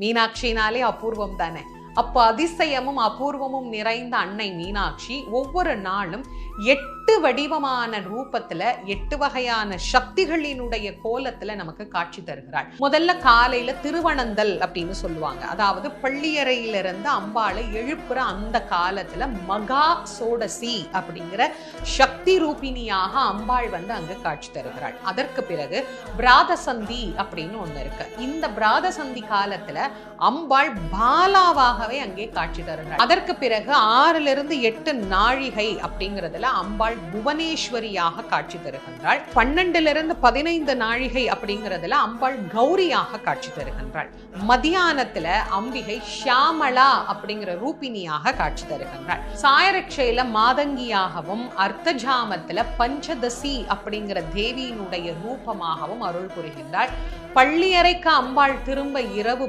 மீனாட்சினாலே அபூர்வம் தானே. அப்போ அதிசயமும் அபூர்வமும் நிறைந்த அன்னை மீனாட்சி ஒவ்வொரு நாளும் 8 வடிவமான ரூபத்துல 8 வகையான சக்திகளினுடைய கோலத்துல நமக்கு காட்சி தருகிறாள். முதல்ல காலையில திருவனந்தல் அப்படின்னு சொல்லுவாங்க. அதாவது பள்ளியறையிலிருந்து அம்பாளை எழுப்புற அந்த காலத்துல மகா சோடசி அப்படிங்கிற சக்தி ரூபினியாக அம்பாள் அங்க காட்சி தருகிறாள். அதற்கு பிறகு பிராதசந்தி அப்படின்னு ஒண்ணு இருக்கு. இந்த பிராதசந்தி காலத்துல அம்பாள் பாலாவாகவே அங்கே காட்சி தருகிறாள். அதற்கு பிறகு 6 to 8 நாழிகை அப்படிங்கிறதுல அம்பாள் புவனேஸ்வரியாக காட்சி தருகின்றாள். 12 to 15 நாழிகை அப்படிங்கிறதுல அம்பாள் கௌரியாக காட்சி தருகின்றாள். மதியானத்துல அம்பிகை ஷியாமளா அப்படிங்கிற ரூபினியாக காட்சி தருகின்றாள். சாயரட்சையில மாதங்கியாகவும் அர்த்தஜாமத்துல பஞ்சதசி அப்படிங்கிற தேவியினுடைய ரூபமாகவும் அருள் புரிகின்றாள். பள்ளியறைக்கு அம்பாள் திரும்ப இரவு